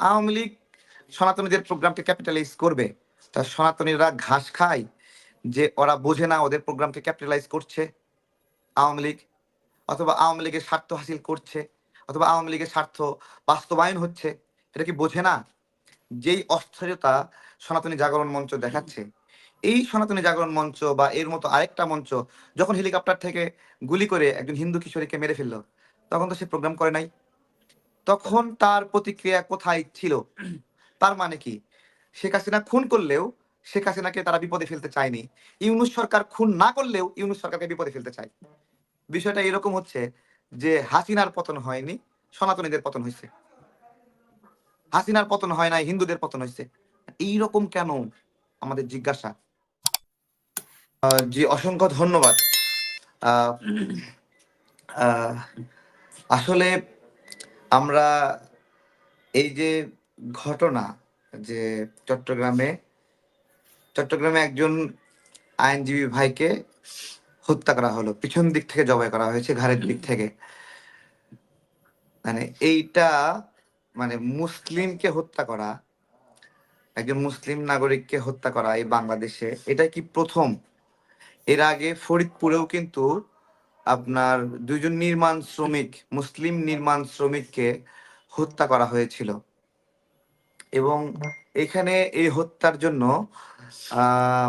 আওয়ামী লীগ সনাতনীদের প্রোগ্রামকে ক্যাপিটালাইজ করবে, তা সনাতনীরা ঘাস খায় যে ওরা বোঝে না ওদের প্রোগ্রামকে ক্যাপিটালাইজ করছে আওয়ামী লীগ, অথবা আওয়ামী লীগের স্বার্থ হাসিল করছে, অথবা আওয়ামী লীগের স্বার্থ বাস্তবায়ন হচ্ছে, এটা কি বোঝে না? যেই অস্থিরতা সনাতনী জাগরণ মঞ্চ দেখাচ্ছে, এই সনাতনী জাগরণ মঞ্চ বা এর মতো আরেকটা মঞ্চ যখন হেলিকপ্টার থেকে গুলি করে একজন হিন্দু কিশোরীকে মেরে ফেললো, তখন তো সে প্রোগ্রাম করে নাই। তখন তার প্রতিক্রিয়া কোথায় ছিল? তার মানে কি, শেখ হাসিনা খুন করলেও শেখ হাসিনাকে তারা বিপদে ফেলতে চায়নি, ইউনূস সরকার খুন না করলেও ইউনূস সরকারকে বিপদে ফেলতে চায়। বিষয়টা এরকম হচ্ছে যে হাসিনার পতন হয়নি, সনাতনীদের পতন হয়েছে। হাসিনার পতন হয় নাই, হিন্দুদের পতন হয়েছে। এইরকম কেন, আমাদের জিজ্ঞাসা। জি, অসংখ্য ধন্যবাদ। আহ, আহ, আসলে আমরা এই যে ঘটনা, যে চট্টগ্রামে একজন আইনজীবী ভাইকে হত্যা করা হলো, পিছন দিক থেকে জবাই করা হয়েছে, ঘাড়ের দিক থেকে। মানে এইটা, মানে মুসলিমকে হত্যা করা, একজন মুসলিম নাগরিককে হত্যা করা এই বাংলাদেশে, এটা কি প্রথম? এর আগে ফরিদপুরেও কিন্তু আপনার দুইজন নির্মাণ শ্রমিক, মুসলিম নির্মাণ শ্রমিককে হত্যা করা হয়েছিল। এবং এখানে এই হত্যার জন্য আহ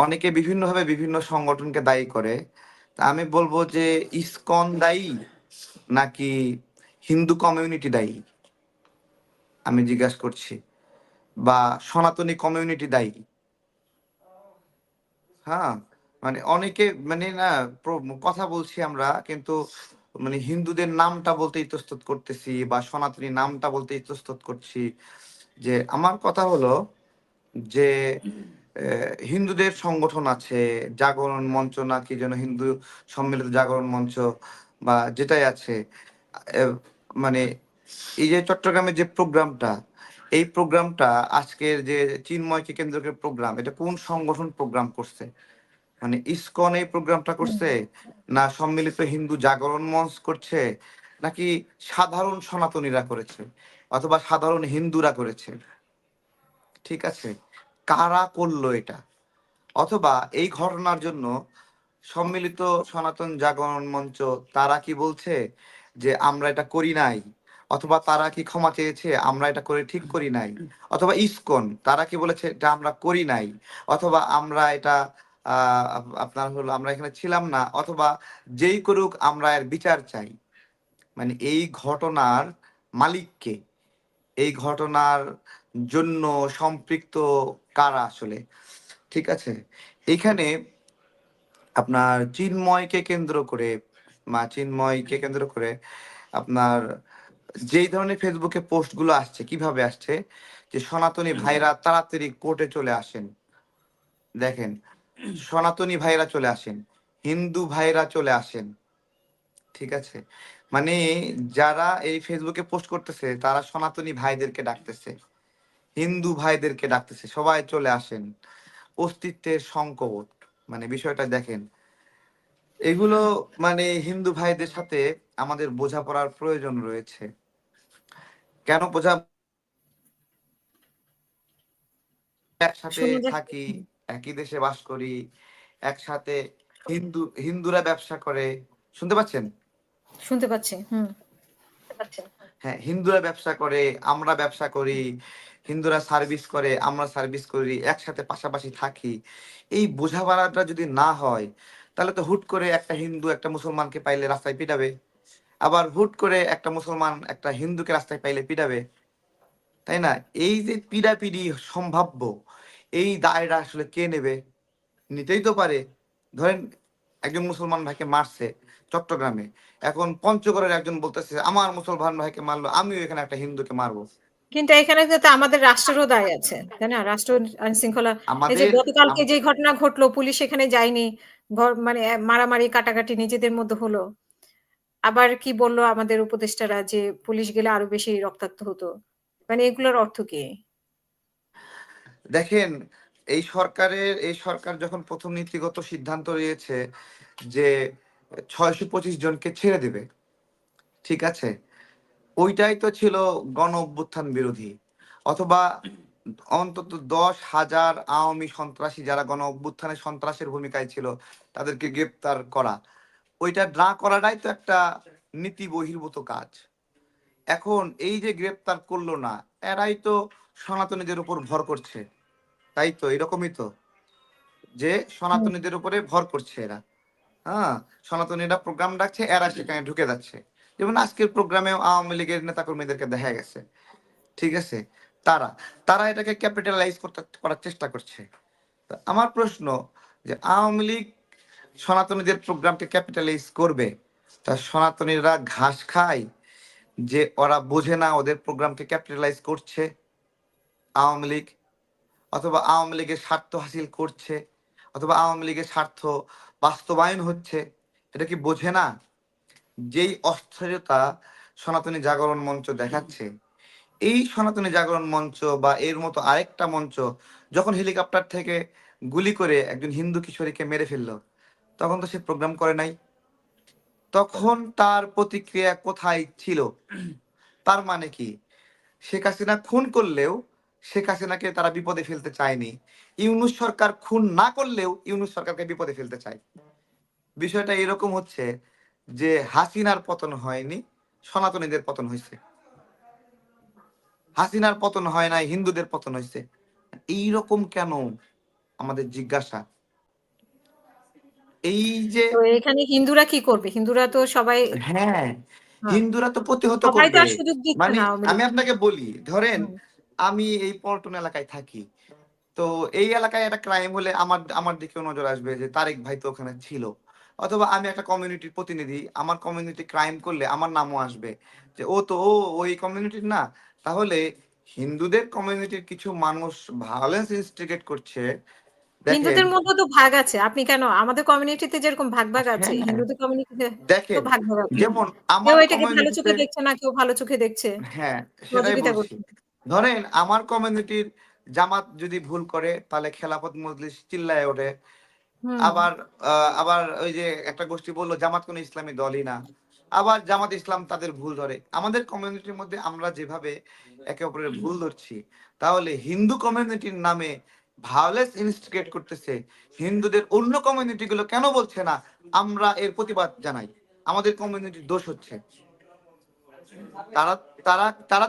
অনেকে বিভিন্নভাবে বিভিন্ন সংগঠনকে দায়ী করে। তা আমি বলবো যে ইসকন দায়ী নাকি হিন্দু কমিউনিটি দায়ী, আমি জিজ্ঞাসা করছি, বা সনাতনী কমিউনিটি দায়ী? হ্যাঁ, মানে অনেকে মানে না, কথা বলছি আমরা কিন্তু মানে হিন্দুদের নামটা বলতে ইতস্তত করতেছি, বা সনাতনী নামটা বলতে ইতস্তত করছি। যে আমার কথা হলো যে হিন্দুদের সংগঠন আছে, জাগরণ মঞ্চ নাকি যেন হিন্দু সম্মিলিত জাগরণ মঞ্চ বা যেটাই আছে, আহ, মানে এই যে চট্টগ্রামের যে প্রোগ্রামটা, এই প্রোগ্রামটা আজকের যে চিন্ময়কে কেন্দ্র করে প্রোগ্রাম, এটা কোন সংগঠন প্রোগ্রাম করছে? মানে ইসকন এই প্রোগ্রামটা করছে, না সম্মিলিত হিন্দু জাগরণ মঞ্চ করছে, নাকি সাধারণ সনাতনীরা করেছে, অথবা সাধারণ হিন্দুরা করেছে? ঠিক আছে, কারা করলো এটা? অথবা এই ঘটনার জন্য সম্মিলিত সনাতন জাগরণ মঞ্চ তারা কি বলছে যে আমরা এটা করি নাই? অথবা তারা কি ক্ষমা চেয়েছে আমরা এটা করে ঠিক করি নাই? অথবা ইসকন তারা কি বলেছে এটা আমরা করি নাই, অথবা আমরা এটা আপনার হলো আমরা এখানে ছিলাম না, অথবা যেই করুক আমরা এর বিচার চাই? মানে এই ঘটনার মালিককে, এই ঘটনার জন্য সম্পৃক্ত কারা আসলে? ঠিক আছে, এখানে আপনার চিন্ময়কে কেন্দ্র করে, চিন্ময়কে কেন্দ্র করে আপনার যেই ধরনের ফেসবুকে পোস্ট গুলো আসছে, কিভাবে আসছে যে সনাতনী ভাইরা তাড়াতাড়ি কোর্টে চলে আসেন। দেখেন, সনাতনী ভাইরা চলে আসেন, হিন্দু ভাইরা চলে আসেন। ঠিক আছে, মানে যারা এই ফেসবুকে পোস্ট করতেছে তারা সনাতনী ভাইদেরকে ডাকতেছে, হিন্দু ভাইদেরকে ডাকতেছে, সবাই চলে আসেন। অস্তিত্বের সংকট, মানে বিষয়টা দেখেন। এগুলো মানে হিন্দু ভাইদের সাথে আমাদের বোঝাপড়ার প্রয়োজন রয়েছে। কেন বোঝা? একসাথে শোনা যাচ্ছে? থাকি, একই দেশে বাস করি, একসাথে হিন্দুরা ব্যবসা করে, শুনতে পাচ্ছেন? শুনতে পাচ্ছি। হুম। হ্যাঁ, হিন্দুরা ব্যবসা করে, আমরা ব্যবসা করি, হিন্দুরা সার্ভিস করে, আমরা সার্ভিস করি, একসাথে পাশাপাশি থাকি। এই বোঝাপড়াটা যদি না হয়, তাহলে তো হুট করে একটা হিন্দু একটা মুসলমানকে পাইলে রাস্তায় পিটাবে, আবার হুট করে একটা মুসলমান একটা হিন্দুকে রাস্তায় পাইলে পিটাবে, তাই না? এই যে পিড়াপিড়ি সম্ভাব্য, এই দায়টা আসলে কে নেবে? নিতেই তো পারে। ধরেন একজন মুসলমান ভাইকে মারছে চট্টগ্রামে, এখন পঞ্চগড়ের একজন বলতেছে আমার মুসলমান ভাইকে মারলো, আমিও এখানে একটা হিন্দুকে মারবো। কিন্তু এখানে তো আমাদের রাষ্ট্রেরও দায় আছে, তাই না? রাষ্ট্র আইন শৃঙ্খলা, এই যে আমাদের গতকালকে যে ঘটনা ঘটলো, পুলিশ এখানে যায়নি, মানে মারামারি কাটাকাটি নিজেদের মধ্যে হলো। আবার কি বললো আমাদের উপদেষ্টারা যে পুলিশ গেলে আরো বেশি রক্তাক্ত হতো। মানে এগুলোর অর্থ কি? দেখেন, এই সরকার যখন প্রথম নীতিগত সিদ্ধান্ত নিয়েছে যে 625 জনকে ছেড়ে দেবে, ঠিক আছে, ওইটাই তো ছিল গণ অভ্যুত্থান বিরোধী, অথবা অন্তত 10,000 আওয়ামী সন্ত্রাসী যারা গণ অভ্যুত্থানের সন্ত্রাসের ভূমিকায় ছিল তাদেরকে গ্রেপ্তার করা, ওইটা না করাটাই তো একটা নীতি বহির্ভূত কাজ। এখন এই যে গ্রেপ্তার করলো না, এরাই তো সনাতনীদের উপর ভর করছে, তাই তো? এরকমই তো, যে হুম। সনাতনীদের উপরে ভর করছে এরা। হ্যাঁ, সনাতনীরা প্রোগ্রাম ডাকছে, এরা সেখানে ঢুকে যাচ্ছে। যেমন আজকের প্রোগ্রামেও আওয়ামী লীগের নেতাকর্মীদেরকে দেখা গেছে, ঠিক আছে? তারা তারা এটাকে ক্যাপিটালাইজ করার চেষ্টা করছে। তা আমার প্রশ্ন, যে আওয়ামী লীগ সনাতনীদের প্রোগ্রামকে ক্যাপিটালাইজ করবে, তা সনাতনীরা ঘাস খায় যে ওরা বোঝে না ওদের প্রোগ্রামকে ক্যাপিটালাইজ করছে আওয়ামী লীগ, অথবা আওয়ামী লীগের স্বার্থ হাসিল করছে, অথবা আওয়ামী লীগের স্বার্থ বাস্তবায়ন হচ্ছে, এটা কি বোঝে না? যেই অস্থিরতা সনাতনী জাগরণ মঞ্চ দেখাচ্ছে, এই সনাতনী জাগরণ মঞ্চ বা এর মতো আরেকটা মঞ্চ যখন হেলিকপ্টার থেকে গুলি করে একজন হিন্দু কিশোরীকে মেরে ফেললো, তখন তো সে প্রোগ্রাম করে নাই। তখন তার প্রতিক্রিয়া কোথায় ছিল? তার মানে কি, শেখ হাসিনা খুন করলেও শেখ হাসিনাকে তারা বিপদে ফেলতে চায়নি, ইউনূস সরকার খুন না করলেও ইউনূস সরকারকে বিপদে ফেলতে চায়। বিষয়টা এরকম হচ্ছে যে হাসিনার পতন হয়নি, সনাতনীদের পতন হয়েছে। হাসিনার পতন হয় নাই, হিন্দুদের পতন হয়েছে। এইরকম কেন? আমাদের জিজ্ঞাসা। এই যে, তো এখানে হিন্দুরা কি করবে? হিন্দুরা তো সবাই হ্যাঁ, হ্যাঁ, হিন্দুরা তো প্রতিহত সবাই তো করবে। আর সুযোগ দিচ্ছে মানে না আওয়ামী আমি লীগকে। আপনাকে বলি, ধরেন হুম। আমি এই পল্টন এলাকায় থাকি, তো এই এলাকায় একটা ক্রাইম হলে আমার আমার দিকেও নজর আসবে যে তারেক ভাই তো ওখানে ছিল। অথবা আমি একটা কমিউনিটির প্রতিনিধি, আমার কমিউনিটি ক্রাইম করলে আমার নামও আসবে, যে ও তো ওই কমিউনিটির না। তাহলে হিন্দুদের কমিউনিটির কিছু মানুষ ভায়োলেন্স ইনস্টিগেট করছে, দেখেন। হিন্দুদের মধ্যেও তো ভাগ আছে। আপনি কেন আমাদের কমিউনিটিতে যেরকম ভাগ আছে, হ্যাঁ, হিন্দুদের কমিউনিটিতে তো দেখেন, ভাগ আছে। যেমন কেউ আমার এটাকে ভালো কমিউনিটিতে, চোখে দেখছে না, কেউ ভালো চোখে দেখছে। হ্যাঁ সেটাই সহযোগিতা বলছি। করছে। ধরেন আমার কমিউনিটির জামাত যদি ভুল করে তাহলে খেলাফত মজলিস চিল্লায় ওঠে। হুম। আবার ওই যে একটা গোষ্ঠী বললো জামাত কোনো ইসলামী দলই না, আবার জামাত ইসলাম তাদের ভুল ধরে। আমাদের কমিউনিটির মধ্যে আমরা যেভাবে একে অপরের ভুল ধরছি, তাহলে হিন্দু কমিউনিটির নামে ভায়োলেন্স ইনস্টিগেট করতেছে হিন্দুদের অন্য কমিউনিটি গুলো কেন বলছে না আমরা এর প্রতিবাদ জানাই? আমাদের কমিউনিটির দোষ হচ্ছে, তারা তারা তারা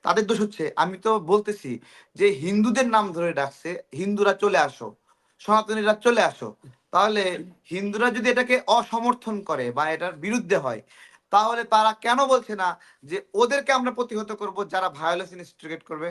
তাদের দোষ হচ্ছে। আমি তো বলতেছি যে হিন্দুদের নাম ধরে ডাকছে, হিন্দুরা চলে আসো, সনাতনীরা চলে আসো। তাহলে হিন্দুরা যদি এটাকে অসমর্থন করে বা এটার বিরুদ্ধে হয়, তাহলে তারা কেন বলছে না যে ওদেরকে আমরা প্রতিহত করব যারা ভায়োলেন্স ইনস্টিগেট করবে?